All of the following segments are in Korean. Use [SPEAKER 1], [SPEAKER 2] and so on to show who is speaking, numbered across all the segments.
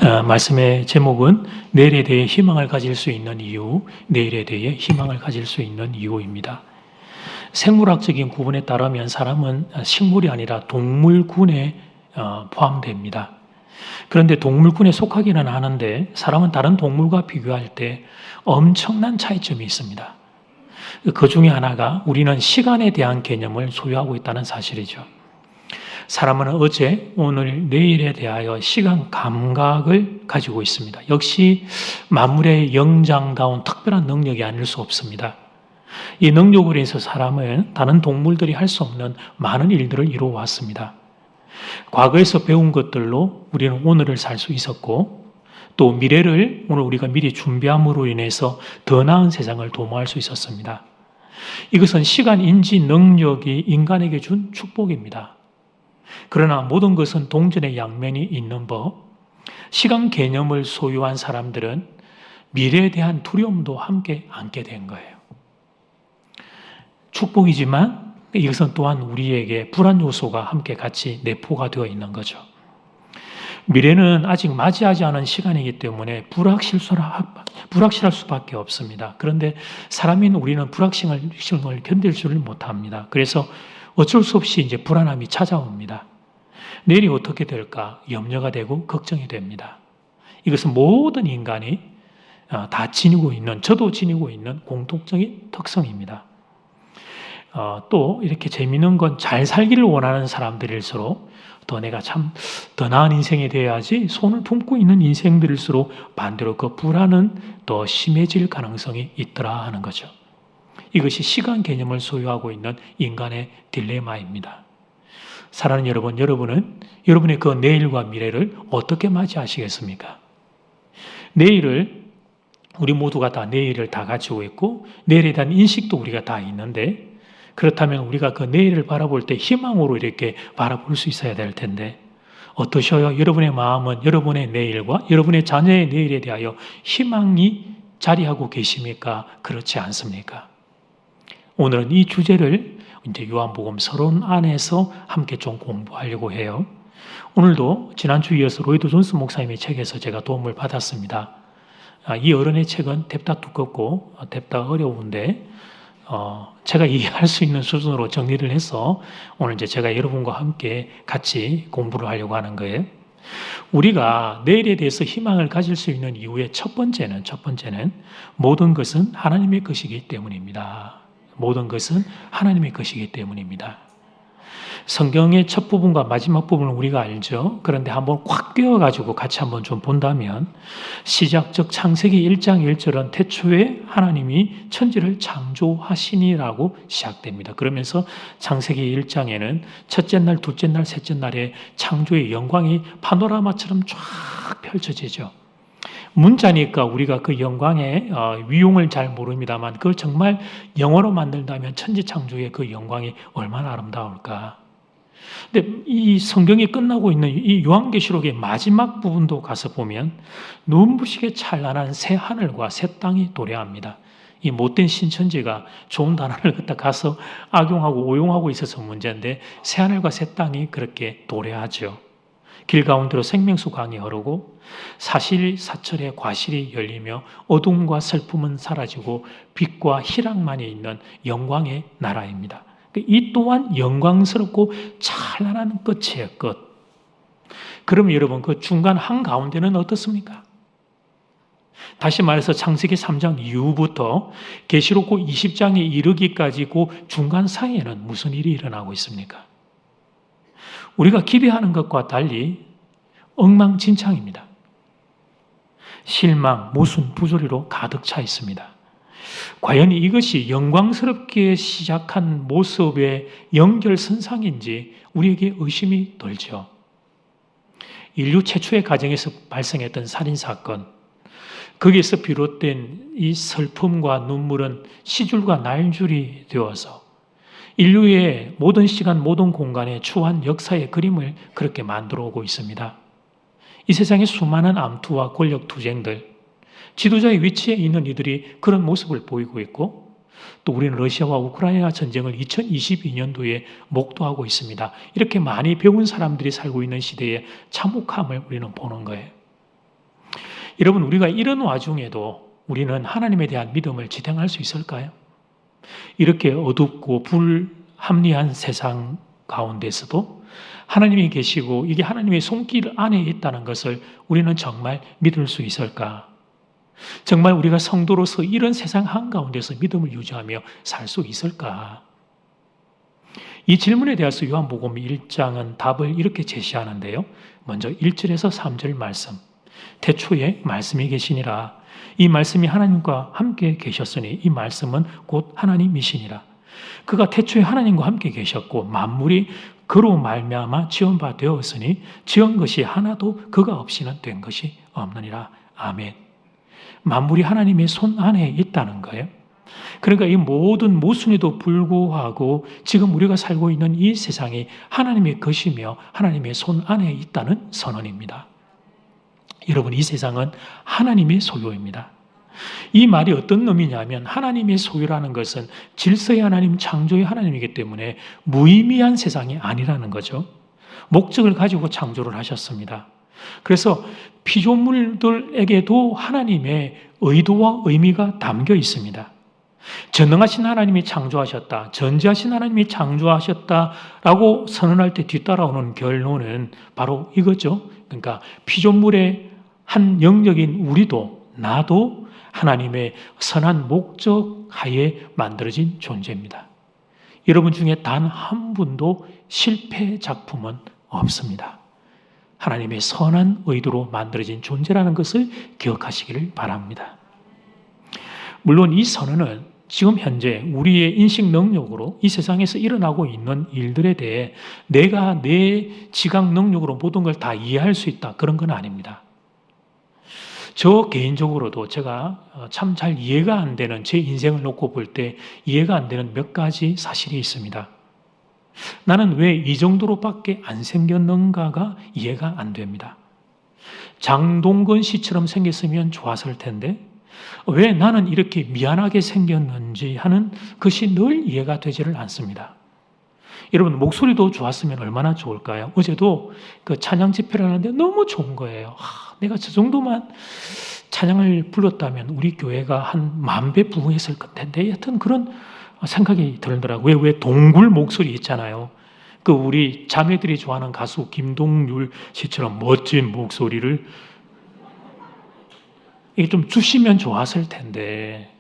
[SPEAKER 1] 말씀의 제목은 내일에 대해 희망을 가질 수 있는 이유, 내일에 대해 희망을 가질 수 있는 이유입니다. 생물학적인 구분에 따르면 사람은 식물이 아니라 동물군에 포함됩니다. 그런데 동물군에 속하기는 하는데 사람은 다른 동물과 비교할 때 엄청난 차이점이 있습니다. 그 중에 하나가 우리는 시간에 대한 개념을 소유하고 있다는 사실이죠. 사람은 어제, 오늘, 내일에 대하여 시간 감각을 가지고 있습니다. 역시 만물의 영장다운 특별한 능력이 아닐 수 없습니다. 이 능력으로 인해서 사람은 다른 동물들이 할 수 없는 많은 일들을 이루어 왔습니다. 과거에서 배운 것들로 우리는 오늘을 살 수 있었고 또 미래를 오늘 우리가 미리 준비함으로 인해서 더 나은 세상을 도모할 수 있었습니다. 이것은 시간 인지 능력이 인간에게 준 축복입니다. 그러나 모든 것은 동전의 양면이 있는 법, 시간 개념을 소유한 사람들은 미래에 대한 두려움도 함께 안게 된 거예요. 축복이지만 이것은 또한 우리에게 불안 요소가 함께 같이 내포가 되어 있는 거죠. 미래는 아직 맞이하지 않은 시간이기 때문에 불확실할 수밖에 없습니다. 그런데 사람인 우리는 불확실을 견딜 줄 못합니다. 그래서 어쩔 수 없이 이제 불안함이 찾아옵니다. 내일이 어떻게 될까 염려가 되고 걱정이 됩니다. 이것은 모든 인간이 다 지니고 있는, 저도 지니고 있는 공통적인 특성입니다. 또 이렇게 재미있는 건 잘 살기를 원하는 사람들일수록 더 내가 참 더 나은 인생이 되어야지 손을 품고 있는 인생들일수록 반대로 그 불안은 더 심해질 가능성이 있더라 하는 거죠. 이것이 시간 개념을 소유하고 있는 인간의 딜레마입니다. 사랑하는 여러분, 여러분은 여러분의 그 내일과 미래를 어떻게 맞이하시겠습니까? 내일을 우리 모두가 다 내일을 다 가지고 있고 내일에 대한 인식도 우리가 다 있는데 그렇다면 우리가 그 내일을 바라볼 때 희망으로 이렇게 바라볼 수 있어야 될 텐데 어떠셔요? 여러분의 마음은 여러분의 내일과 여러분의 자녀의 내일에 대하여 희망이 자리하고 계십니까? 그렇지 않습니까? 오늘은 이 주제를 이제 요한복음 서론 안에서 함께 좀 공부하려고 해요. 오늘도 지난주 이어서 로이드 존스 목사님의 책에서 제가 도움을 받았습니다. 이 어른의 책은 뎁다 두껍고 뎁다 어려운데 제가 이해할 수 있는 수준으로 정리를 해서 오늘 이제 제가 여러분과 함께 같이 공부를 하려고 하는 거예요. 우리가 내일에 대해서 희망을 가질 수 있는 이유의 첫 번째는 모든 것은 하나님의 것이기 때문입니다. 모든 것은 하나님의 것이기 때문입니다. 성경의 첫 부분과 마지막 부분을 우리가 알죠. 그런데 한번 확 꿰어가지고 같이 한번 좀 본다면 시작적 창세기 1장 1절은 태초에 하나님이 천지를 창조하시니라고 시작됩니다. 그러면서 창세기 1장에는 첫째 날, 둘째 날, 셋째 날에 창조의 영광이 파노라마처럼 쫙 펼쳐지죠. 문자니까 우리가 그 영광의 위용을 잘 모릅니다만 그걸 정말 영어로 만든다면 천지창조의 그 영광이 얼마나 아름다울까. 근데 이 성경이 끝나고 있는 이 요한계시록의 마지막 부분도 가서 보면 눈부시게 찬란한 새 하늘과 새 땅이 도래합니다. 이 못된 신천지가 좋은 단어를 갖다 가서 악용하고 오용하고 있어서 문제인데 새 하늘과 새 땅이 그렇게 도래하죠. 길 가운데로 생명수 강이 흐르고 사실사철의 과실이 열리며 어둠과 슬픔은 사라지고 빛과 희락만이 있는 영광의 나라입니다. 이 또한 영광스럽고 찬란한 끝이에요. 끝. 그러면 여러분 그 중간 한가운데는 어떻습니까? 다시 말해서 창세기 3장 이후부터 계시록 20장에 이르기까지 그 중간 사이에는 무슨 일이 일어나고 있습니까? 우리가 기대하는 것과 달리 엉망진창입니다. 실망, 모순, 부조리로 가득 차 있습니다. 과연 이것이 영광스럽게 시작한 모습의 연결선상인지 우리에게 의심이 들죠. 인류 최초의 가정에서 발생했던 살인사건, 거기에서 비롯된 이 슬픔과 눈물은 시줄과 날줄이 되어서 인류의 모든 시간, 모든 공간에 추한 역사의 그림을 그렇게 만들어 오고 있습니다. 이 세상의 수많은 암투와 권력 투쟁들, 지도자의 위치에 있는 이들이 그런 모습을 보이고 있고 또 우리는 러시아와 우크라이나 전쟁을 2022년도에 목도하고 있습니다. 이렇게 많이 배운 사람들이 살고 있는 시대의 참혹함을 우리는 보는 거예요. 여러분, 우리가 이런 와중에도 우리는 하나님에 대한 믿음을 지탱할 수 있을까요? 이렇게 어둡고 불합리한 세상 가운데서도 하나님이 계시고 이게 하나님의 손길 안에 있다는 것을 우리는 정말 믿을 수 있을까? 정말 우리가 성도로서 이런 세상 한가운데서 믿음을 유지하며 살 수 있을까? 이 질문에 대해서 요한복음 1장은 답을 이렇게 제시하는데요. 먼저 1절에서 3절 말씀. 태초에 말씀이 계시니라. 이 말씀이 하나님과 함께 계셨으니 이 말씀은 곧 하나님이시니라. 그가 태초에 하나님과 함께 계셨고 만물이 그로 말미암아 지은 바 되었으니 지은 것이 하나도 그가 없이는 된 것이 없느니라. 아멘. 만물이 하나님의 손 안에 있다는 거예요. 그러니까 이 모든 모순에도 불구하고 지금 우리가 살고 있는 이 세상이 하나님의 것이며 하나님의 손 안에 있다는 선언입니다. 여러분, 이 세상은 하나님의 소유입니다. 이 말이 어떤 의미냐면 하나님의 소유라는 것은 질서의 하나님, 창조의 하나님이기 때문에 무의미한 세상이 아니라는 거죠. 목적을 가지고 창조를 하셨습니다. 그래서 피조물들에게도 하나님의 의도와 의미가 담겨 있습니다. 전능하신 하나님이 창조하셨다, 전지하신 하나님이 창조하셨다라고 선언할 때 뒤따라오는 결론은 바로 이거죠. 그러니까 피조물의 한 영역인 우리도 나도 하나님의 선한 목적 하에 만들어진 존재입니다. 여러분 중에 단 한 분도 실패 작품은 없습니다. 하나님의 선한 의도로 만들어진 존재라는 것을 기억하시기를 바랍니다. 물론 이 선언은 지금 현재 우리의 인식 능력으로 이 세상에서 일어나고 있는 일들에 대해 내가 내 지각 능력으로 모든 걸 다 이해할 수 있다, 그런 건 아닙니다. 저 개인적으로도 제가 참 잘 이해가 안 되는, 제 인생을 놓고 볼 때 이해가 안 되는 몇 가지 사실이 있습니다. 나는 왜 이 정도로밖에 안 생겼는가가 이해가 안 됩니다. 장동건 씨처럼 생겼으면 좋았을 텐데 왜 나는 이렇게 미안하게 생겼는지 하는 것이 늘 이해가 되지를 않습니다. 여러분, 목소리도 좋았으면 얼마나 좋을까요? 어제도 그 찬양 집회를 하는데 너무 좋은 거예요. 내가 저 정도만 찬양을 불렀다면 우리 교회가 한 10,000배 부흥했을 텐데, 여튼 그런 생각이 들더라고요. 왜 동굴 목소리 있잖아요. 그 우리 자매들이 좋아하는 가수 김동률 씨처럼 멋진 목소리를 이게 좀 주시면 좋았을 텐데,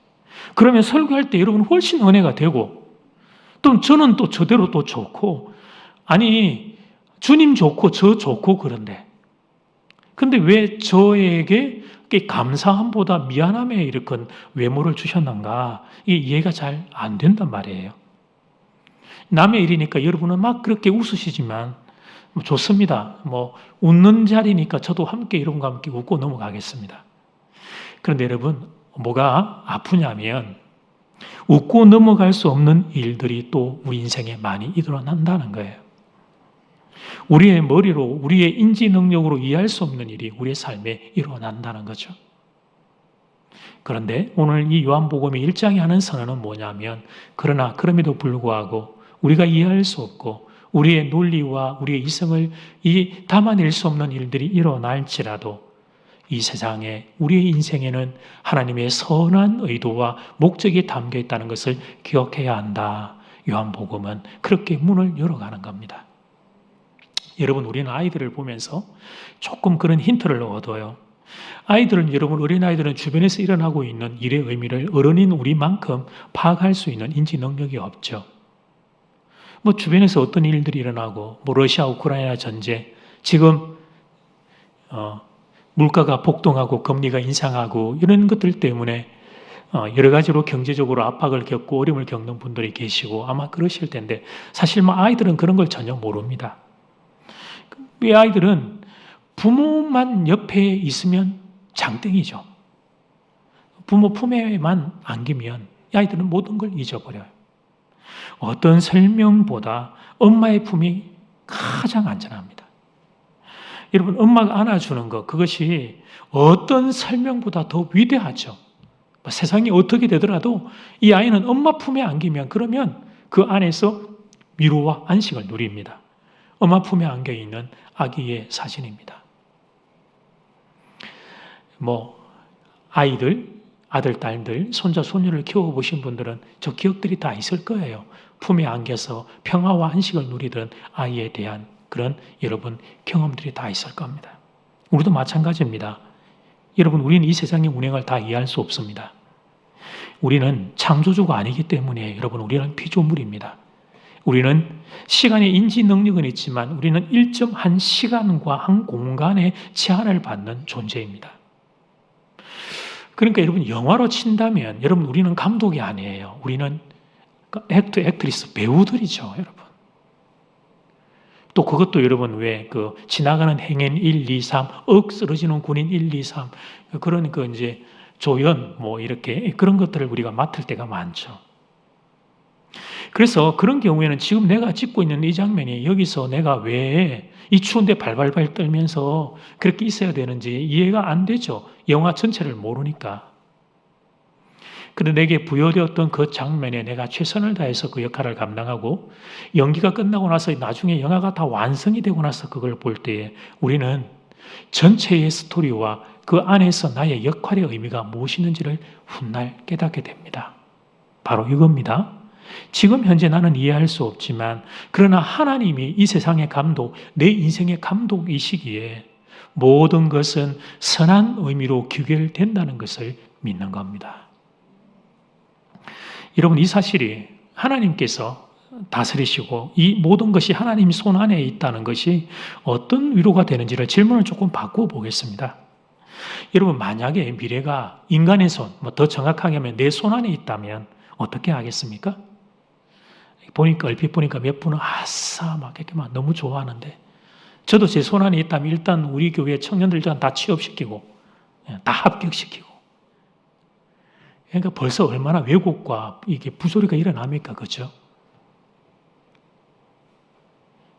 [SPEAKER 1] 그러면 설교할 때 여러분 훨씬 은혜가 되고, 또 저는 또 저대로 또 좋고, 아니 주님 좋고 저 좋고 그런데, 근데 왜 저에게 감사함보다 미안함에 이렇게 외모를 주셨는가, 이게 이해가 잘 안 된단 말이에요. 남의 일이니까 여러분은 막 그렇게 웃으시지만 좋습니다. 웃는 자리니까 저도 함께 여러분과 함께 웃고 넘어가겠습니다. 그런데 여러분, 뭐가 아프냐면 웃고 넘어갈 수 없는 일들이 또 우리 인생에 많이 일어난다는 거예요. 우리의 머리로, 우리의 인지 능력으로 이해할 수 없는 일이 우리의 삶에 일어난다는 거죠. 그런데 오늘 이 요한복음의 1장에 하는 선언은 뭐냐면, 그러나 그럼에도 불구하고 우리가 이해할 수 없고 우리의 논리와 우리의 이성을 담아낼 수 없는 일들이 일어날지라도 이 세상에, 우리의 인생에는 하나님의 선한 의도와 목적이 담겨 있다는 것을 기억해야 한다. 요한복음은 그렇게 문을 열어가는 겁니다. 여러분, 우리는 아이들을 보면서 조금 그런 힌트를 얻어요. 아이들은, 여러분, 어린아이들은 주변에서 일어나고 있는 일의 의미를 어른인 우리만큼 파악할 수 있는 인지 능력이 없죠. 주변에서 어떤 일들이 일어나고, 러시아 우크라이나 전쟁, 지금 물가가 폭등하고 금리가 인상하고 이런 것들 때문에 여러 가지로 경제적으로 압박을 겪고 어려움을 겪는 분들이 계시고 아마 그러실 텐데, 사실 아이들은 그런 걸 전혀 모릅니다. 이 아이들은 부모만 옆에 있으면 장땡이죠. 부모 품에만 안기면 이 아이들은 모든 걸 잊어버려요. 어떤 설명보다 엄마의 품이 가장 안전합니다. 여러분, 엄마가 안아주는 것, 그것이 어떤 설명보다 더 위대하죠. 세상이 어떻게 되더라도 이 아이는 엄마 품에 안기면, 그러면 그 안에서 위로와 안식을 누립니다. 엄마 품에 안겨있는 아기의 사진입니다. 아이들, 아들, 딸들, 손자, 손녀를 키워보신 분들은 저 기억들이 다 있을 거예요. 품에 안겨서 평화와 안식을 누리던 아이에 대한 그런 여러분 경험들이 다 있을 겁니다. 우리도 마찬가지입니다. 여러분, 우리는 이 세상의 운행을 다 이해할 수 없습니다. 우리는 창조주가 아니기 때문에 여러분, 우리는 피조물입니다. 우리는 시간의 인지 능력은 있지만 우리는 일정 한 시간과 한 공간에 제한을 받는 존재입니다. 그러니까 여러분, 영화로 친다면 여러분, 우리는 감독이 아니에요. 우리는 액트리스, 배우들이죠, 여러분. 또 그것도 여러분, 왜 지나가는 행인 1, 2, 3, 쓰러지는 군인 1, 2, 3, 그러니까 이제 조연 이렇게 그런 것들을 우리가 맡을 때가 많죠. 그래서 그런 경우에는 지금 내가 찍고 있는 이 장면이 여기서 내가 왜 이 추운데 발발발 떨면서 그렇게 있어야 되는지 이해가 안 되죠. 영화 전체를 모르니까. 그런데 내게 부여되었던 그 장면에 내가 최선을 다해서 그 역할을 감당하고 연기가 끝나고 나서 나중에 영화가 다 완성이 되고 나서 그걸 볼 때에 우리는 전체의 스토리와 그 안에서 나의 역할의 의미가 무엇이는지를 훗날 깨닫게 됩니다. 바로 이겁니다. 지금 현재 나는 이해할 수 없지만 그러나 하나님이 이 세상의 감독, 내 인생의 감독이시기에 모든 것은 선한 의미로 귀결된다는 것을 믿는 겁니다. 여러분, 이 사실이 하나님께서 다스리시고 이 모든 것이 하나님 손 안에 있다는 것이 어떤 위로가 되는지를 질문을 조금 바꾸어 보겠습니다. 여러분, 만약에 미래가 인간의 손, 더 정확하게 하면 내 손 안에 있다면 어떻게 하겠습니까? 얼핏 보니까 몇 분은 아싸 막 이렇게 막 너무 좋아하는데, 저도 제 손 안에 있다면 일단 우리 교회 청년들 다 취업시키고 다 합격시키고, 그러니까 벌써 얼마나 왜곡과 이게 부조리가 일어납니까? 그렇죠?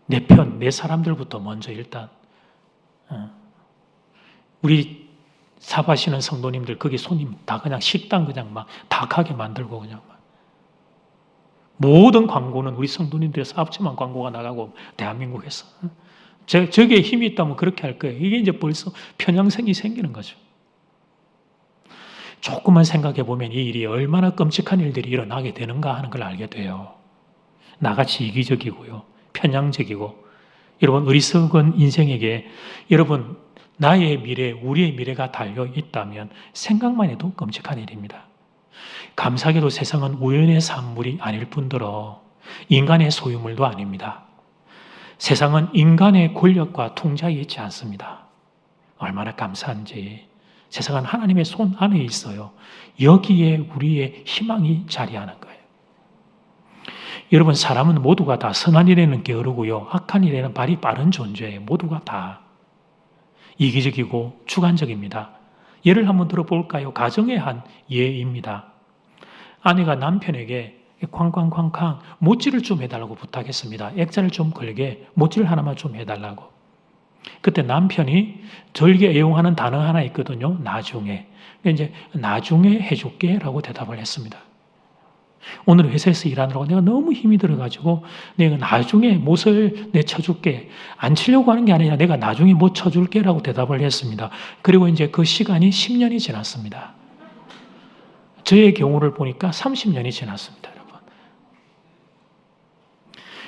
[SPEAKER 1] 내 편, 내 사람들부터 먼저 일단 우리 사바시는 성도님들 거기 손님 다 그냥 식당 그냥 막 다 가게 만들고 그냥 막. 모든 광고는 우리 성도님들의 사업체만 광고가 나가고 대한민국에서. 저기에 힘이 있다면 그렇게 할 거예요. 이게 이제 벌써 편향성이 생기는 거죠. 조금만 생각해 보면 이 일이 얼마나 끔찍한 일들이 일어나게 되는가 하는 걸 알게 돼요. 나같이 이기적이고요, 편향적이고, 여러분 어리석은 인생에게 여러분 나의 미래, 우리의 미래가 달려 있다면 생각만 해도 끔찍한 일입니다. 감사하게도 세상은 우연의 산물이 아닐 뿐더러 인간의 소유물도 아닙니다. 세상은 인간의 권력과 통제에 있지 않습니다. 얼마나 감사한지. 세상은 하나님의 손 안에 있어요. 여기에 우리의 희망이 자리하는 거예요. 여러분, 사람은 모두가 다 선한 일에는 게으르고요, 악한 일에는 발이 빠른 존재예요. 모두가 다 이기적이고 주관적입니다. 예를 한번 들어볼까요? 가정의 한 예입니다. 아내가 남편에게 쾅쾅쾅쾅 못질을 좀 해달라고 부탁했습니다. 액자를 좀 걸게 못질 하나만 좀 해달라고. 그때 남편이 절개 애용하는 단어 하나 있거든요. 나중에. 이제 나중에 해줄게 라고 대답을 했습니다. 오늘 회사에서 일하느라고 내가 너무 힘이 들어가지고 내가 나중에 못을 내 쳐줄게. 안 치려고 하는 게 아니라 내가 나중에 못 쳐줄게 라고 대답을 했습니다. 그리고 이제 그 시간이 10년이 지났습니다. 저의 경우를 보니까 30년이 지났습니다, 여러분.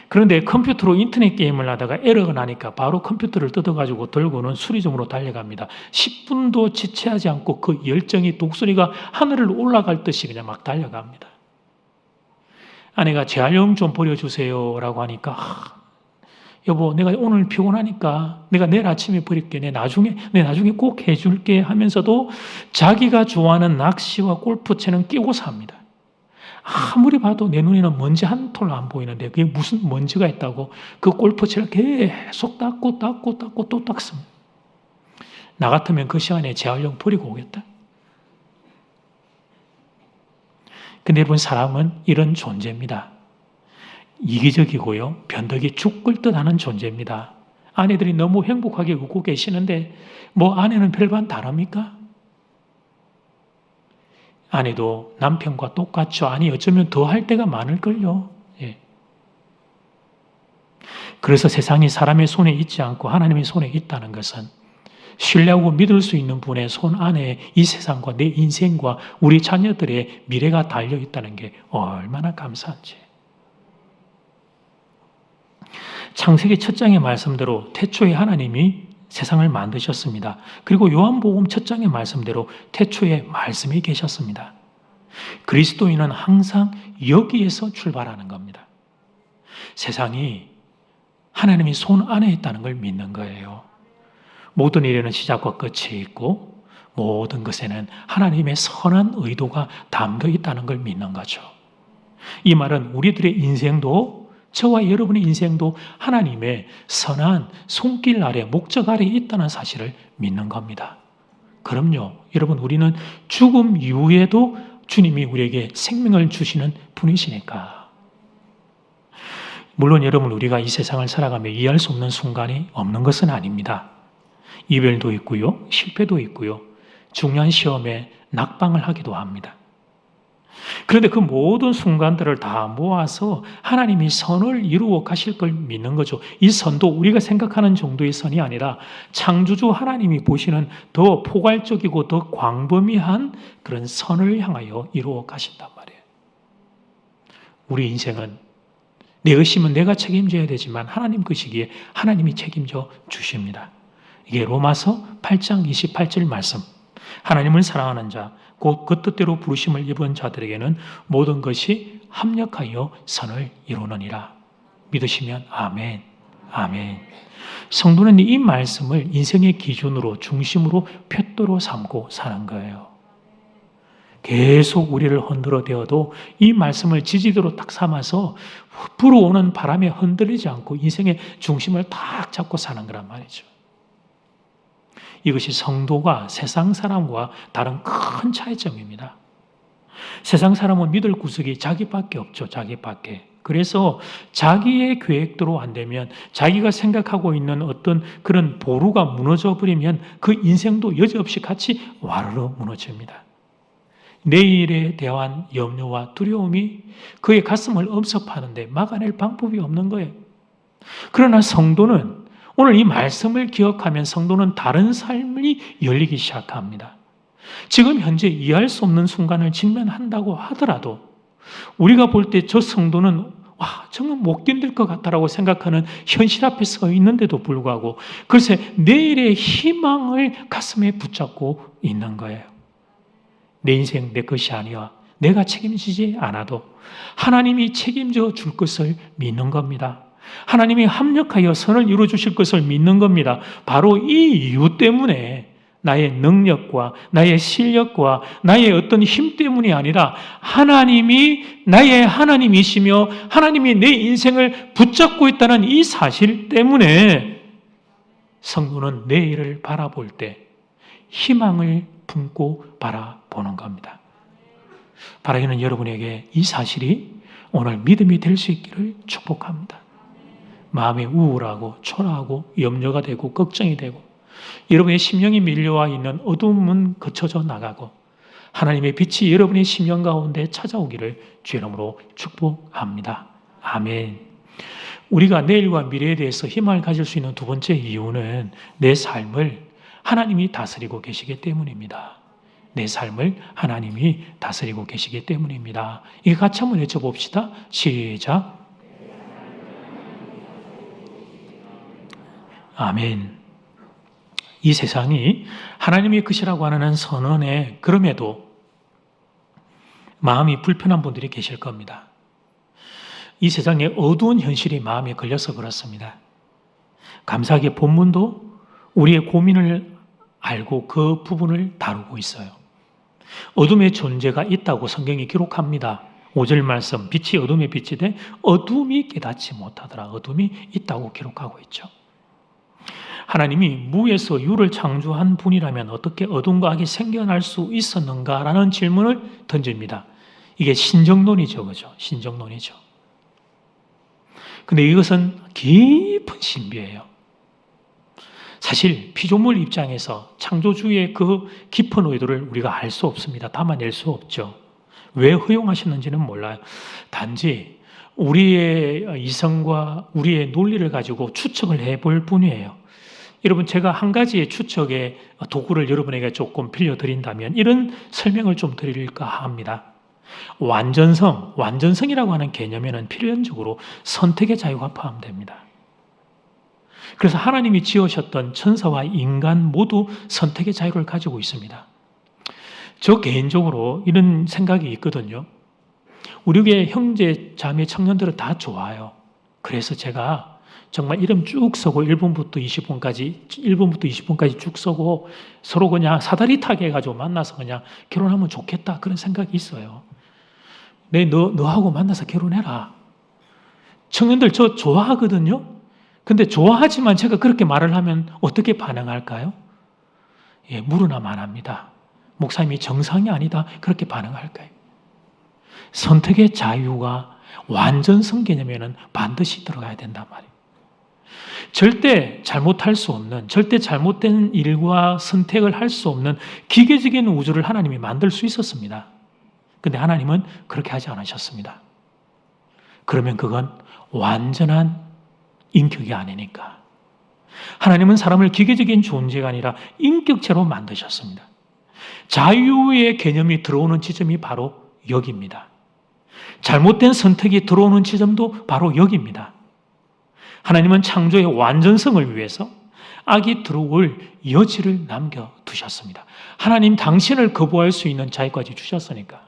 [SPEAKER 1] 그런데 컴퓨터로 인터넷 게임을 하다가 에러가 나니까 바로 컴퓨터를 뜯어가지고 들고는 수리점으로 달려갑니다. 10분도 지체하지 않고 그 열정이 독수리가 하늘을 올라갈 듯이 그냥 막 달려갑니다. 아내가 재활용 좀 버려주세요 라고 하니까 여보, 내가 오늘 피곤하니까 내가 내일 아침에 버릴게. 내 나중에 꼭 해줄게 하면서도 자기가 좋아하는 낚시와 골프채는 끼고 삽니다. 아무리 봐도 내 눈에는 먼지 한 톨 안 보이는데 그게 무슨 먼지가 있다고 그 골프채를 계속 닦고 또 닦습니다. 나 같으면 그 시간에 재활용 버리고 오겠다. 근데 여러분, 사람은 이런 존재입니다. 이기적이고요, 변덕이 죽을 듯 하는 존재입니다. 아내들이 너무 행복하게 웃고 계시는데 아내는 별반 다릅니까? 아내도 남편과 똑같죠. 아니, 어쩌면 더 할 때가 많을걸요. 예. 그래서 세상이 사람의 손에 있지 않고 하나님의 손에 있다는 것은 신뢰하고 믿을 수 있는 분의 손 안에 이 세상과 내 인생과 우리 자녀들의 미래가 달려있다는 게 얼마나 감사한지. 창세기 1장의 말씀대로 태초에 하나님이 세상을 만드셨습니다. 그리고 요한복음 1장의 말씀대로 태초에 말씀이 계셨습니다. 그리스도인은 항상 여기에서 출발하는 겁니다. 세상이 하나님이 손 안에 있다는 걸 믿는 거예요. 모든 일에는 시작과 끝이 있고 모든 것에는 하나님의 선한 의도가 담겨 있다는 걸 믿는 거죠. 이 말은 우리들의 인생도, 저와 여러분의 인생도 하나님의 선한 손길 아래, 목적 아래 있다는 사실을 믿는 겁니다. 그럼요. 여러분, 우리는 죽음 이후에도 주님이 우리에게 생명을 주시는 분이시니까. 물론 여러분, 우리가 이 세상을 살아가며 이해할 수 없는 순간이 없는 것은 아닙니다. 이별도 있고요, 실패도 있고요, 중요한 시험에 낙방을 하기도 합니다. 그런데 그 모든 순간들을 다 모아서 하나님이 선을 이루어 가실 걸 믿는 거죠. 이 선도 우리가 생각하는 정도의 선이 아니라 창조주 하나님이 보시는 더 포괄적이고 더 광범위한 그런 선을 향하여 이루어 가신단 말이에요. 우리 인생은 내 것이면 내가 책임져야 되지만 하나님 것이기에 하나님이 책임져 주십니다. 이게 로마서 8장 28절 말씀. 하나님을 사랑하는 자, 곧 그 뜻대로 부르심을 입은 자들에게는 모든 것이 합력하여 선을 이루느니라. 믿으시면 아멘, 아멘. 성도는 이 말씀을 인생의 기준으로, 중심으로, 푯도로 삼고 사는 거예요. 계속 우리를 흔들어 대어도 이 말씀을 지지대로 딱 삼아서 불어오는 바람에 흔들리지 않고 인생의 중심을 딱 잡고 사는 거란 말이죠. 이것이 성도가 세상 사람과 다른 큰 차이점입니다. 세상 사람은 믿을 구석이 자기밖에 없죠. 자기밖에. 그래서 자기의 계획대로 안 되면, 자기가 생각하고 있는 어떤 그런 보루가 무너져 버리면 그 인생도 여지없이 같이 와르르 무너집니다. 내일에 대한 염려와 두려움이 그의 가슴을 엄습하는데 막아낼 방법이 없는 거예요. 그러나 성도는, 오늘 이 말씀을 기억하면 성도는 다른 삶이 열리기 시작합니다. 지금 현재 이해할 수 없는 순간을 직면한다고 하더라도 우리가 볼 때 저 성도는 정말 못 견딜 것 같다라고 생각하는 현실 앞에 서 있는데도 불구하고 글쎄 내일의 희망을 가슴에 붙잡고 있는 거예요. 내 인생 내 것이 아니야. 내가 책임지지 않아도 하나님이 책임져 줄 것을 믿는 겁니다. 하나님이 합력하여 선을 이루어 주실 것을 믿는 겁니다. 바로 이 이유 때문에 나의 능력과 나의 실력과 나의 어떤 힘 때문이 아니라 하나님이 나의 하나님이시며 하나님이 내 인생을 붙잡고 있다는 이 사실 때문에 성도는 내일을 바라볼 때 희망을 품고 바라보는 겁니다. 바라기는 여러분에게 이 사실이 오늘 믿음이 될 수 있기를 축복합니다. 마음이 우울하고 초라하고 염려가 되고 걱정이 되고 여러분의 심령이 밀려와 있는 어둠은 거쳐져 나가고 하나님의 빛이 여러분의 심령 가운데 찾아오기를 주의 이름으로 축복합니다. 아멘. 우리가 내일과 미래에 대해서 희망을 가질 수 있는 두 번째 이유는 내 삶을 하나님이 다스리고 계시기 때문입니다. 내 삶을 하나님이 다스리고 계시기 때문입니다. 이거 같이 한번 외쳐봅시다. 시작. 아멘. 이 세상이 하나님의 것이라고 하는 선언에 그럼에도 마음이 불편한 분들이 계실 겁니다. 이 세상의 어두운 현실이 마음에 걸려서 그렇습니다. 감사하게 본문도 우리의 고민을 알고 그 부분을 다루고 있어요. 어둠의 존재가 있다고 성경이 기록합니다. 5절 말씀, 빛이 어둠에 빛이 돼 어둠이 깨닫지 못하더라. 어둠이 있다고 기록하고 있죠. 하나님이 무에서 유를 창조한 분이라면 어떻게 어둠과 악이 생겨날 수 있었는가라는 질문을 던집니다. 이게 신정론이죠. 그죠? 신정론이죠. 근데 이것은 깊은 신비예요. 사실 피조물 입장에서 창조주의 그 깊은 의도를 우리가 알 수 없습니다. 담아낼 수 없죠. 왜 허용하셨는지는 몰라요. 단지 우리의 이성과 우리의 논리를 가지고 추측을 해볼 뿐이에요. 여러분, 제가 한 가지의 추측의 도구를 여러분에게 조금 빌려드린다면 이런 설명을 좀 드릴까 합니다. 완전성이라고 하는 개념에는 필연적으로 선택의 자유가 포함됩니다. 그래서 하나님이 지으셨던 천사와 인간 모두 선택의 자유를 가지고 있습니다. 저 개인적으로 이런 생각이 있거든요. 우리 형제, 자매, 청년들은 다 좋아요. 그래서 제가 정말 이름 쭉 써고 1분부터 20분까지 쭉 써고 서로 그냥 사다리 타게 해가지고 만나서 그냥 결혼하면 좋겠다. 그런 생각이 있어요. 너하고 만나서 결혼해라. 청년들 저 좋아하거든요. 근데 좋아하지만 제가 그렇게 말을 하면 어떻게 반응할까요? 예, 물으나 말합니다. 목사님이 정상이 아니다. 그렇게 반응할까요? 선택의 자유가 완전성 개념에는 반드시 들어가야 된단 말이에요. 절대 잘못할 수 없는, 절대 잘못된 일과 선택을 할 수 없는 기계적인 우주를 하나님이 만들 수 있었습니다. 근데 하나님은 그렇게 하지 않으셨습니다. 그러면 그건 완전한 인격이 아니니까. 하나님은 사람을 기계적인 존재가 아니라 인격체로 만드셨습니다. 자유의 개념이 들어오는 지점이 바로 여기입니다. 잘못된 선택이 들어오는 지점도 바로 여기입니다. 하나님은 창조의 완전성을 위해서 악이 들어올 여지를 남겨두셨습니다. 하나님 당신을 거부할 수 있는 자유까지 주셨으니까.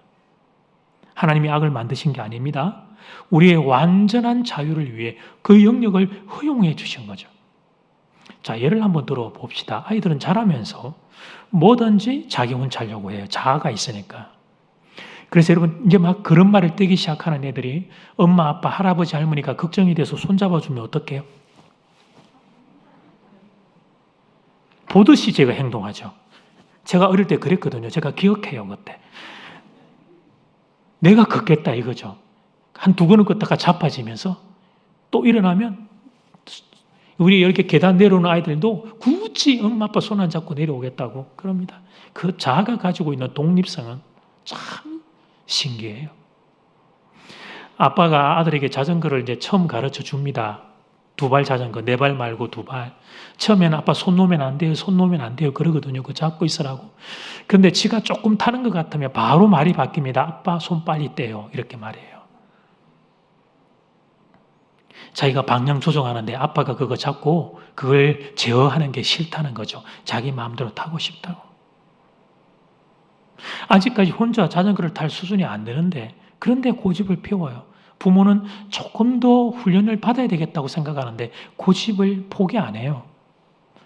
[SPEAKER 1] 하나님이 악을 만드신 게 아닙니다. 우리의 완전한 자유를 위해 그 영역을 허용해 주신 거죠. 자, 예를 한번 들어봅시다. 아이들은 자라면서 뭐든지 자기 혼자려고 해요. 자아가 있으니까. 그래서 여러분, 이제 막 그런 말을 떼기 시작하는 애들이 엄마, 아빠, 할아버지, 할머니가 걱정이 돼서 손잡아주면 어떡해요? 보듯이 제가 행동하죠. 제가 어릴 때 그랬거든요. 제가 기억해요, 그때. 내가 걷겠다 이거죠. 한두 번은 걷다가 자빠지면서 또 일어나면 우리 이렇게 계단 내려오는 아이들도 굳이 엄마 아빠 손 안 잡고 내려오겠다고 그럽니다. 그 자아가 가지고 있는 독립성은 참 신기해요. 아빠가 아들에게 자전거를 이제 처음 가르쳐 줍니다. 2발 자전거, 4발 말고 2발. 처음에는 아빠 손 놓으면 안 돼요, 손 놓으면 안 돼요. 그러거든요. 그거 잡고 있으라고. 근데 지가 조금 타는 것 같으면 바로 말이 바뀝니다. 아빠 손 빨리 떼요. 이렇게 말해요. 자기가 방향 조정하는데 아빠가 그거 잡고 그걸 제어하는 게 싫다는 거죠. 자기 마음대로 타고 싶다고. 아직까지 혼자 자전거를 탈 수준이 안 되는데 그런데 고집을 피워요. 부모는 조금 더 훈련을 받아야 되겠다고 생각하는데 고집을 포기 안 해요.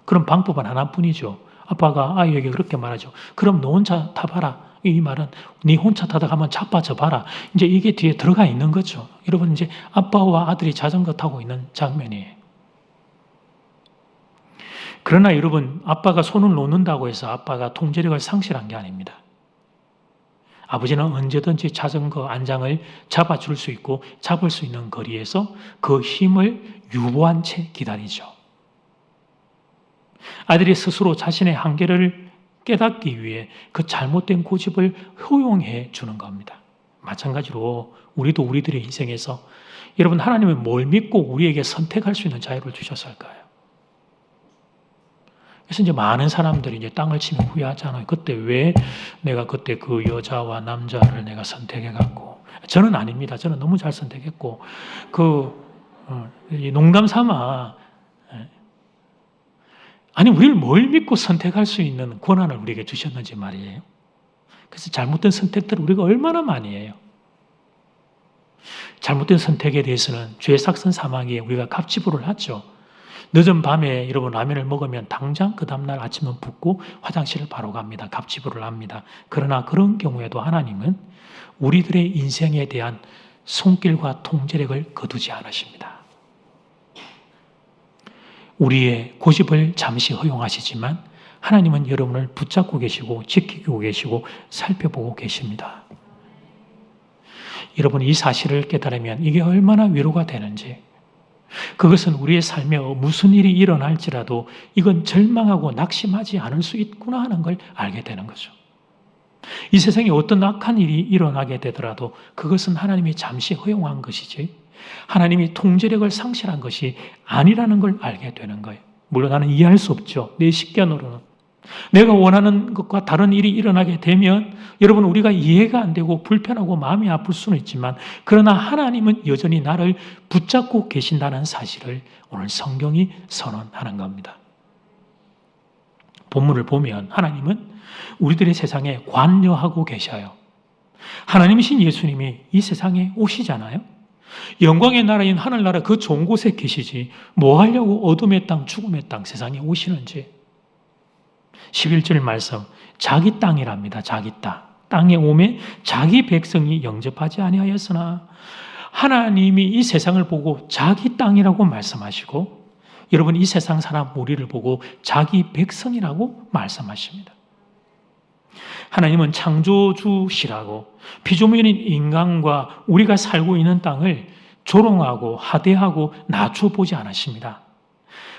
[SPEAKER 1] 그럼 방법은 하나뿐이죠. 아빠가 아이에게 그렇게 말하죠. 그럼 너 혼자 타봐라. 이 말은 네 혼자 타다가 한번 자빠져 봐라. 이제 이게 뒤에 들어가 있는 거죠. 여러분, 이제 아빠와 아들이 자전거 타고 있는 장면이에요. 그러나 여러분, 아빠가 손을 놓는다고 해서 아빠가 통제력을 상실한 게 아닙니다. 아버지는 언제든지 자전거 안장을 잡아줄 수 있고 잡을 수 있는 거리에서 그 힘을 유보한 채 기다리죠. 아들이 스스로 자신의 한계를 깨닫기 위해 그 잘못된 고집을 허용해 주는 겁니다. 마찬가지로 우리도 우리들의 인생에서 여러분, 하나님은 뭘 믿고 우리에게 선택할 수 있는 자유를 주셨을까요? 그래서 이제 많은 사람들이 이제 땅을 치면 후회하잖아요. 그때 왜 내가 그때 그 여자와 남자를 내가 선택해갖고. 저는 아닙니다. 저는 너무 잘 선택했고, 농담 삼아. 아니, 우리를 뭘 믿고 선택할 수 있는 권한을 우리에게 주셨는지 말이에요. 그래서 잘못된 선택들을 우리가 얼마나 많이 해요. 잘못된 선택에 대해서는 죄의 삭선 사망에 우리가 갑질을 하죠. 늦은 밤에 여러분 라면을 먹으면 당장 그 다음날 아침은 붓고 화장실을 바로 갑니다. 갑질을 합니다. 그러나 그런 경우에도 하나님은 우리들의 인생에 대한 손길과 통제력을 거두지 않으십니다. 우리의 고집을 잠시 허용하시지만 하나님은 여러분을 붙잡고 계시고 지키고 계시고 살펴보고 계십니다. 여러분, 이 사실을 깨달으면 이게 얼마나 위로가 되는지, 그것은 우리의 삶에 무슨 일이 일어날지라도 이건 절망하고 낙심하지 않을 수 있구나 하는 걸 알게 되는 거죠. 이 세상에 어떤 악한 일이 일어나게 되더라도 그것은 하나님이 잠시 허용한 것이지 하나님이 통제력을 상실한 것이 아니라는 걸 알게 되는 거예요. 물론 나는 이해할 수 없죠. 내 식견으로는. 내가 원하는 것과 다른 일이 일어나게 되면 여러분 우리가 이해가 안 되고 불편하고 마음이 아플 수는 있지만 그러나 하나님은 여전히 나를 붙잡고 계신다는 사실을 오늘 성경이 선언하는 겁니다. 본문을 보면 하나님은 우리들의 세상에 관여하고 계셔요. 하나님이신 예수님이 이 세상에 오시잖아요. 영광의 나라인 하늘나라 그 좋은 곳에 계시지 뭐 하려고 어둠의 땅 죽음의 땅 세상에 오시는지. 11절 말씀 자기 땅이랍니다. 자기 땅. 땅에 오매 자기 백성이 영접하지 아니하였으나 하나님이 이 세상을 보고 자기 땅이라고 말씀하시고 여러분 이 세상 사람 우리를 보고 자기 백성이라고 말씀하십니다. 하나님은 창조주시라고 피조물인 인간과 우리가 살고 있는 땅을 조롱하고 하대하고 낮춰보지 않으십니다.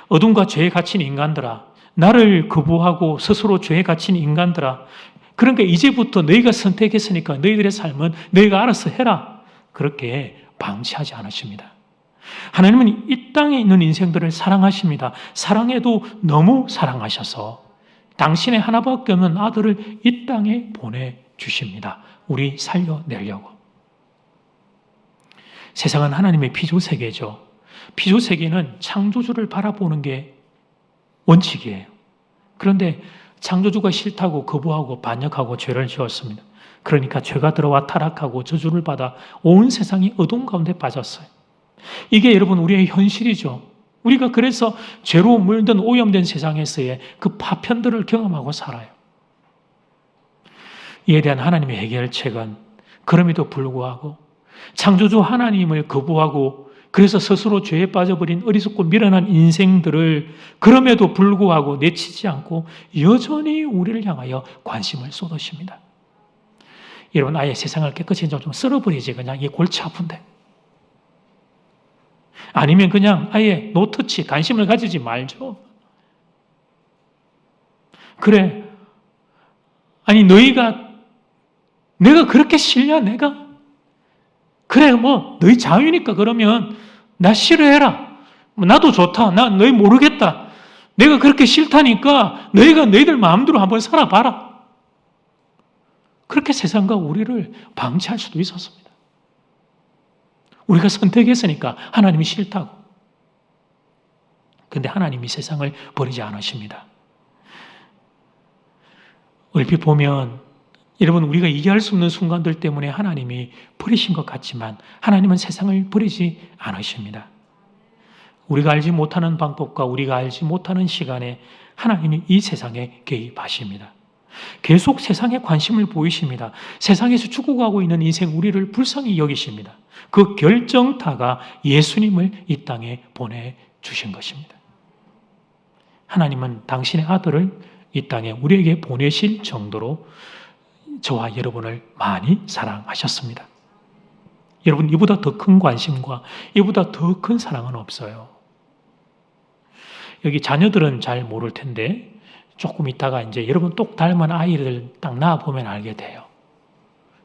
[SPEAKER 1] 어둠과 죄에 갇힌 인간들아 나를 거부하고 스스로 죄에 갇힌 인간들아 그러니까 이제부터 너희가 선택했으니까 너희들의 삶은 너희가 알아서 해라. 그렇게 방치하지 않으십니다. 하나님은 이 땅에 있는 인생들을 사랑하십니다. 사랑해도 너무 사랑하셔서 당신의 하나밖에 없는 아들을 이 땅에 보내주십니다. 우리 살려내려고. 세상은 하나님의 피조세계죠. 피조세계는 창조주를 바라보는 게 원칙이에요. 그런데 창조주가 싫다고 거부하고 반역하고 죄를 지었습니다. 그러니까 죄가 들어와 타락하고 저주를 받아 온 세상이 어둠 가운데 빠졌어요. 이게 여러분 우리의 현실이죠. 우리가 그래서 죄로 물든 오염된 세상에서의 그 파편들을 경험하고 살아요. 이에 대한 하나님의 해결책은 그럼에도 불구하고 창조주 하나님을 거부하고 그래서 스스로 죄에 빠져버린 어리석고 미련한 인생들을 그럼에도 불구하고 내치지 않고 여전히 우리를 향하여 관심을 쏟으십니다. 여러분 아예 세상을 깨끗이 좀 썰어버리지 그냥 이게 골치 아픈데. 아니면 그냥 아예 노터치 관심을 가지지 말죠. 그래. 아니 내가 그렇게 싫냐 내가? 그래 뭐 너희 자유니까 그러면 나 싫어해라. 나도 좋다. 나 너희 모르겠다. 내가 그렇게 싫다니까 너희가 너희들 마음대로 한번 살아봐라. 그렇게 세상과 우리를 방치할 수도 있었습니다. 우리가 선택했으니까 하나님이 싫다고. 그런데 하나님이 세상을 버리지 않으십니다. 얼핏 보면 여러분 우리가 이해할 수 없는 순간들 때문에 하나님이 버리신 것 같지만 하나님은 세상을 버리지 않으십니다. 우리가 알지 못하는 방법과 우리가 알지 못하는 시간에 하나님이 이 세상에 개입하십니다. 계속 세상에 관심을 보이십니다. 세상에서 죽어가고 있는 인생 우리를 불쌍히 여기십니다. 그 결정타가 예수님을 이 땅에 보내주신 것입니다. 하나님은 당신의 아들을 이 땅에 우리에게 보내실 정도로 저와 여러분을 많이 사랑하셨습니다. 여러분 이보다 더 큰 관심과 이보다 더 큰 사랑은 없어요. 여기 자녀들은 잘 모를 텐데 조금 있다가 이제 여러분 똑 닮은 아이를 딱 낳아보면 알게 돼요.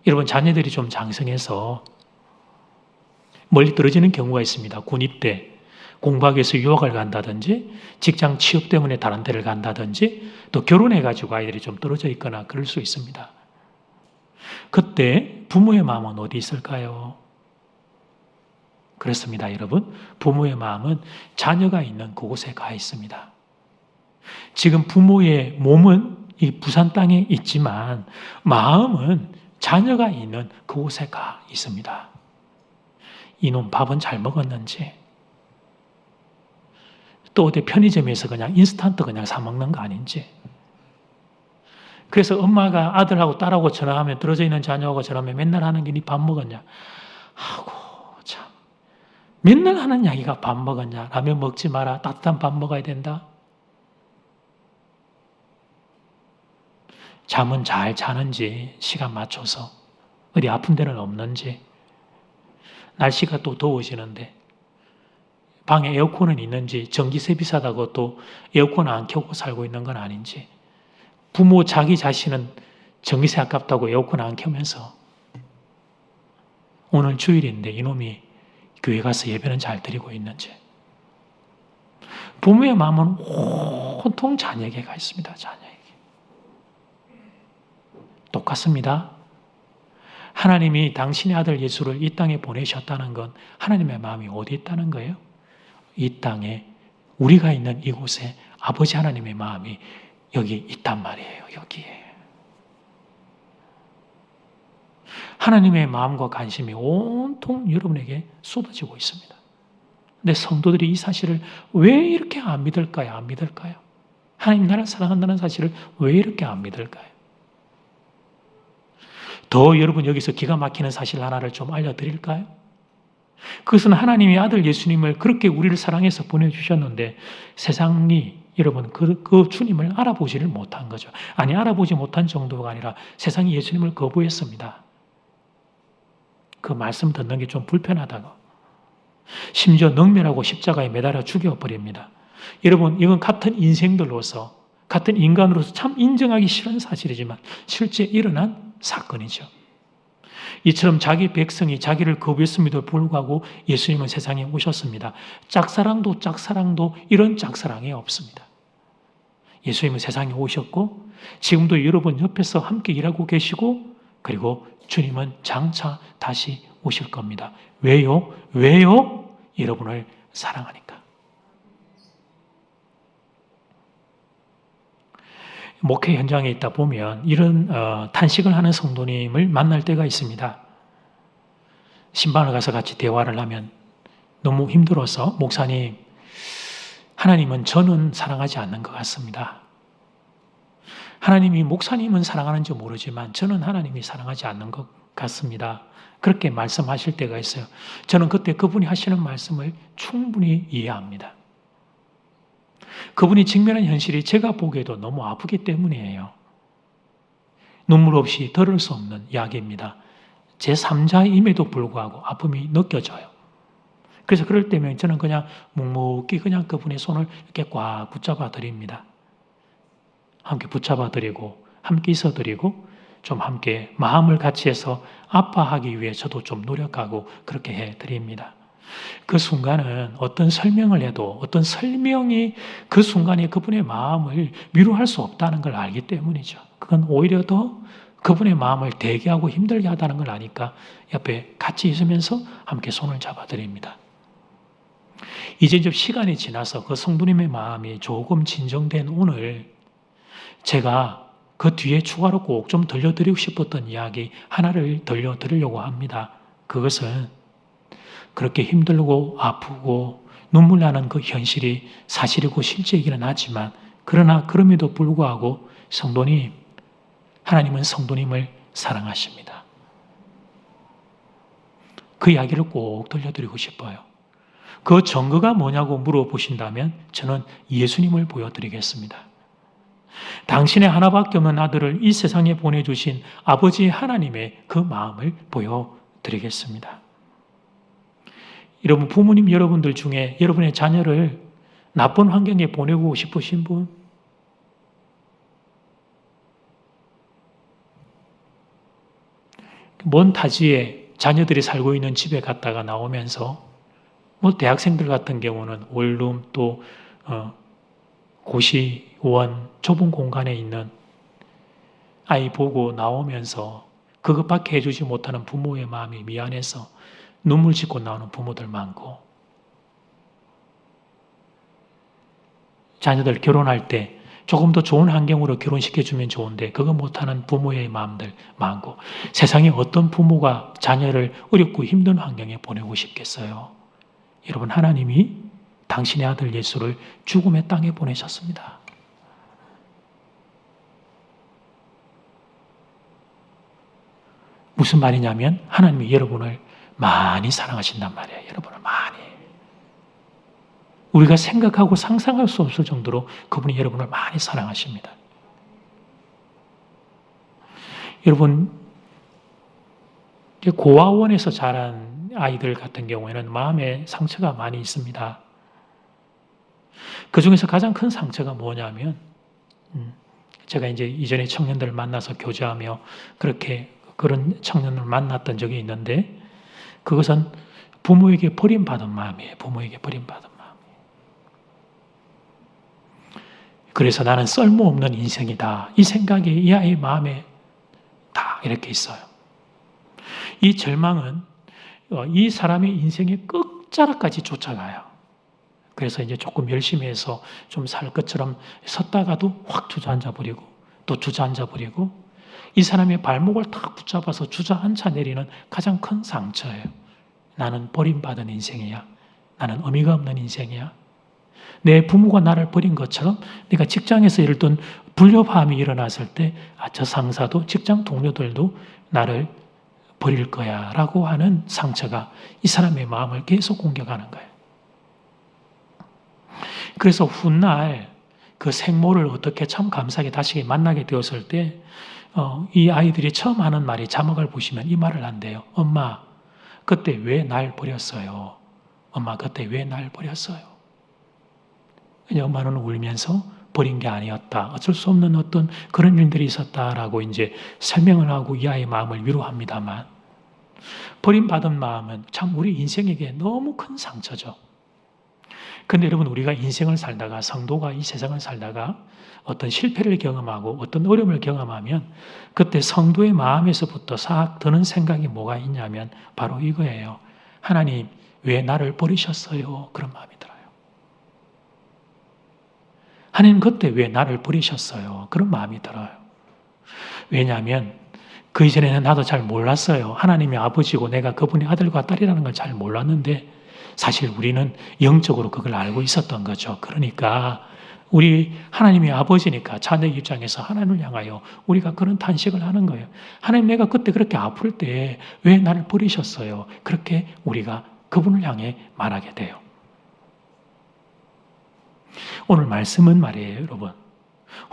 [SPEAKER 1] 여러분 자녀들이 좀 장성해서 멀리 떨어지는 경우가 있습니다. 군입대, 공부하기 위해서 유학을 간다든지 직장 취업 때문에 다른 데를 간다든지 또 결혼해가지고 아이들이 좀 떨어져 있거나 그럴 수 있습니다. 그때 부모의 마음은 어디 있을까요? 그렇습니다, 여러분. 부모의 마음은 자녀가 있는 그곳에 가 있습니다. 지금 부모의 몸은 이 부산 땅에 있지만 마음은 자녀가 있는 그곳에 가 있습니다. 이놈 밥은 잘 먹었는지 또 어디 편의점에서 그냥 인스턴트 그냥 사 먹는 거 아닌지 그래서 엄마가 아들하고 딸하고 전화하면 떨어져 있는 자녀하고 전화하면 맨날 하는 게 니 밥 먹었냐 하고 참 맨날 하는 이야기가 밥 먹었냐 라면 먹지 마라 따뜻한 밥 먹어야 된다 잠은 잘 자는지 시간 맞춰서 어디 아픈 데는 없는지 날씨가 또 더워지는데 방에 에어컨은 있는지 전기세 비싸다고 또 에어컨 안 켜고 살고 있는 건 아닌지 부모 자기 자신은 전기세 아깝다고 에어컨 안 켜면서 오늘 주일인데 이놈이 교회 가서 예배는 잘 드리고 있는지 부모의 마음은 온통 자녀에게 가 있습니다. 자녀에게. 똑같습니다. 하나님이 당신의 아들 예수를 이 땅에 보내셨다는 건 하나님의 마음이 어디 있다는 거예요? 이 땅에 우리가 있는 이곳에 아버지 하나님의 마음이 여기 있단 말이에요. 여기에. 하나님의 마음과 관심이 온통 여러분에게 쏟아지고 있습니다. 근데 성도들이 이 사실을 왜 이렇게 안 믿을까요? 안 믿을까요? 하나님 나를 사랑한다는 사실을 왜 이렇게 안 믿을까요? 더 여러분 여기서 기가 막히는 사실 하나를 좀 알려드릴까요? 그것은 하나님의 아들 예수님을 그렇게 우리를 사랑해서 보내주셨는데 세상이 여러분 그 주님을 알아보지를 못한 거죠. 아니 알아보지 못한 정도가 아니라 세상이 예수님을 거부했습니다. 그 말씀 듣는 게 좀 불편하다고. 심지어 능멸하고 십자가에 매달아 죽여버립니다. 여러분 이건 같은 인생들로서 같은 인간으로서 참 인정하기 싫은 사실이지만 실제 일어난 사건이죠. 이처럼 자기 백성이 자기를 거부했음에도 불구하고 예수님은 세상에 오셨습니다. 짝사랑도 이런 짝사랑이 없습니다. 예수님은 세상에 오셨고 지금도 여러분 옆에서 함께 일하고 계시고 그리고 주님은 장차 다시 오실 겁니다. 왜요? 여러분을 사랑하니까. 목회 현장에 있다 보면 이런 탄식을 하는 성도님을 만날 때가 있습니다. 신방을 가서 같이 대화를 하면 너무 힘들어서 목사님, 하나님은 저는 사랑하지 않는 것 같습니다. 하나님이 목사님은 사랑하는지 모르지만 저는 하나님이 사랑하지 않는 것 같습니다. 그렇게 말씀하실 때가 있어요. 저는 그때 그분이 하시는 말씀을 충분히 이해합니다. 그분이 직면한 현실이 제가 보기에도 너무 아프기 때문이에요. 눈물 없이 들을 수 없는 이야기입니다. 제3자임에도 불구하고 아픔이 느껴져요. 그래서 그럴 때면 저는 그냥 묵묵히 그냥 그분의 손을 이렇게 꽉 붙잡아 드립니다. 함께 붙잡아 드리고 함께 있어 드리고 좀 함께 마음을 같이 해서 아파하기 위해 저도 좀 노력하고 그렇게 해 드립니다. 그 순간은 어떤 설명을 해도 어떤 설명이 그 순간에 그분의 마음을 위로할 수 없다는 걸 알기 때문이죠. 그건 오히려 더 그분의 마음을 대게 하고 힘들게 하다는 걸 아니까 옆에 같이 있으면서 함께 손을 잡아드립니다. 이제 좀 시간이 지나서 그 성도님의 마음이 조금 진정된 오늘 제가 그 뒤에 추가로 꼭 좀 들려드리고 싶었던 이야기 하나를 들려드리려고 합니다. 그것은 그렇게 힘들고 아프고 눈물 나는 그 현실이 사실이고 실제이기는 하지만 그러나 그럼에도 불구하고 성도님, 하나님은 성도님을 사랑하십니다. 그 이야기를 꼭 들려드리고 싶어요. 그 증거가 뭐냐고 물어보신다면 저는 예수님을 보여드리겠습니다. 당신의 하나밖에 없는 아들을 이 세상에 보내주신 아버지 하나님의 그 마음을 보여드리겠습니다. 여러분, 부모님 여러분들 중에 여러분의 자녀를 나쁜 환경에 보내고 싶으신 분? 먼 타지에 자녀들이 살고 있는 집에 갔다가 나오면서 대학생들 같은 경우는 원룸 또 고시원 좁은 공간에 있는 아이 보고 나오면서 그것밖에 해주지 못하는 부모의 마음이 미안해서 눈물 짓고 나오는 부모들 많고 자녀들 결혼할 때 조금 더 좋은 환경으로 결혼시켜주면 좋은데 그거 못하는 부모의 마음들 많고 세상에 어떤 부모가 자녀를 어렵고 힘든 환경에 보내고 싶겠어요. 여러분 하나님이 당신의 아들 예수를 죽음의 땅에 보내셨습니다. 무슨 말이냐면 하나님이 여러분을 많이 사랑하신단 말이에요. 여러분을 많이. 우리가 생각하고 상상할 수 없을 정도로 그분이 여러분을 많이 사랑하십니다. 여러분, 고아원에서 자란 아이들 같은 경우에는 마음에 상처가 많이 있습니다. 그 중에서 가장 큰 상처가 뭐냐면, 제가 이제 이전에 청년들을 만나서 교제하며 그런 청년을 만났던 적이 있는데, 그것은 부모에게 버림받은 마음이에요. 부모에게 버림받은 마음. 그래서 나는 쓸모없는 인생이다. 이 생각이 이 아이의 마음에 다 이렇게 있어요. 이 절망은 이 사람의 인생의 끝자락까지 쫓아가요. 그래서 이제 조금 열심히 해서 좀 살 것처럼 섰다가도 확 주저앉아 버리고 또 주저앉아 버리고 이 사람의 발목을 딱 붙잡아서 주저앉아 내리는 가장 큰 상처예요. 나는 버림받은 인생이야. 나는 의미가 없는 인생이야. 내 부모가 나를 버린 것처럼 내가 직장에서 예를 든 불협화음이 일어났을 때 저 상사도 직장 동료들도 나를 버릴 거야 라고 하는 상처가 이 사람의 마음을 계속 공격하는 거예요. 그래서 훗날 그 생모를 어떻게 참 감사하게 다시 만나게 되었을 때 이 아이들이 처음 하는 말이 자막을 보시면 이 말을 한대요. 엄마, 그때 왜 날 버렸어요? 엄마, 그때 왜 날 버렸어요? 엄마는 울면서 버린 게 아니었다. 어쩔 수 없는 어떤 그런 일들이 있었다라고 이제 설명을 하고 이 아이의 마음을 위로합니다만 버림받은 마음은 참 우리 인생에게 너무 큰 상처죠. 근데 여러분, 우리가 인생을 살다가 성도가 이 세상을 살다가 어떤 실패를 경험하고 어떤 어려움을 경험하면 그때 성도의 마음에서부터 싹 드는 생각이 뭐가 있냐면 바로 이거예요. 하나님, 왜 나를 버리셨어요? 그런 마음이 들어요. 하나님, 그때 왜 나를 버리셨어요? 그런 마음이 들어요. 왜냐하면 그 이전에는 나도 잘 몰랐어요. 하나님이 아버지고 내가 그분의 아들과 딸이라는 걸 잘 몰랐는데 사실 우리는 영적으로 그걸 알고 있었던 거죠. 그러니까 우리 하나님의 아버지니까 자녀 입장에서 하나님을 향하여 우리가 그런 탄식을 하는 거예요. 하나님, 내가 그때 그렇게 아플 때 왜 나를 버리셨어요? 그렇게 우리가 그분을 향해 말하게 돼요. 오늘 말씀은 말이에요, 여러분.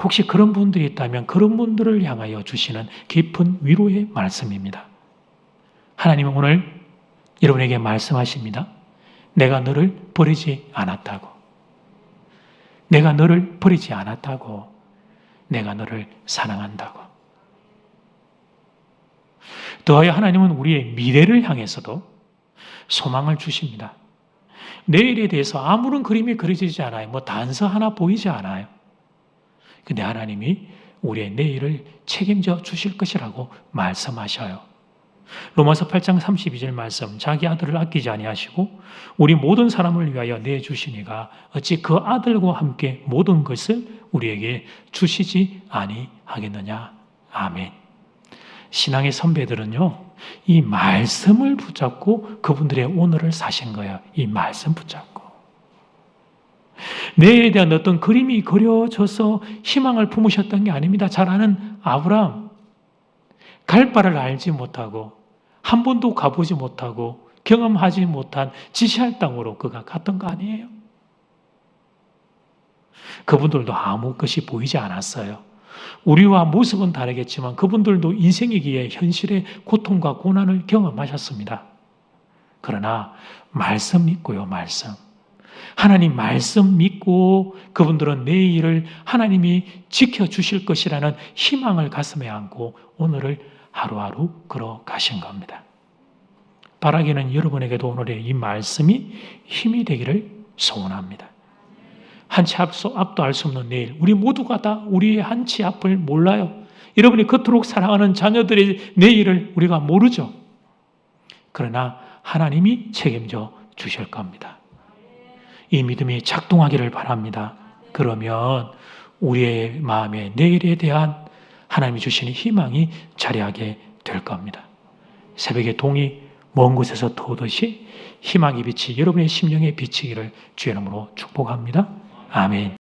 [SPEAKER 1] 혹시 그런 분들이 있다면 그런 분들을 향하여 주시는 깊은 위로의 말씀입니다. 하나님은 오늘 여러분에게 말씀하십니다. 내가 너를 버리지 않았다고. 내가 너를 버리지 않았다고. 내가 너를 사랑한다고. 더하여 하나님은 우리의 미래를 향해서도 소망을 주십니다. 내일에 대해서 아무런 그림이 그려지지 않아요. 뭐 단서 하나 보이지 않아요. 근데 하나님이 우리의 내일을 책임져 주실 것이라고 말씀하셔요. 로마서 8장 32절 말씀, 자기 아들을 아끼지 아니하시고 우리 모든 사람을 위하여 내주시니가 어찌 그 아들과 함께 모든 것을 우리에게 주시지 아니하겠느냐. 아멘. 신앙의 선배들은요, 이 말씀을 붙잡고 그분들의 오늘을 사신 거예요. 이 말씀 붙잡고. 내일에 대한 어떤 그림이 그려져서 희망을 품으셨던 게 아닙니다. 잘 아는 아브라함, 갈 바를 알지 못하고 한 번도 가보지 못하고 경험하지 못한 지시할 땅으로 그가 갔던 거 아니에요. 그분들도 아무 것이 보이지 않았어요. 우리와 모습은 다르겠지만 그분들도 인생이기에 현실의 고통과 고난을 경험하셨습니다. 그러나 말씀 믿고요, 말씀. 하나님 말씀 믿고 그분들은 내일을 하나님이 지켜주실 것이라는 희망을 가슴에 안고 오늘을 하루하루 걸어가신 겁니다. 바라기는 여러분에게도 오늘의 이 말씀이 힘이 되기를 소원합니다. 한 치 앞도 알 수 없는 내일, 우리 모두가 다 우리의 한 치 앞을 몰라요. 여러분이 그토록 사랑하는 자녀들의 내일을 우리가 모르죠. 그러나 하나님이 책임져 주실 겁니다. 이 믿음이 작동하기를 바랍니다. 그러면 우리의 마음에 내일에 대한 하나님이 주시는 희망이 자리하게 될 겁니다. 새벽의 동이 먼 곳에서 터오듯이 희망의 빛이 여러분의 심령에 비치기를 주의 이름으로 축복합니다. 아멘.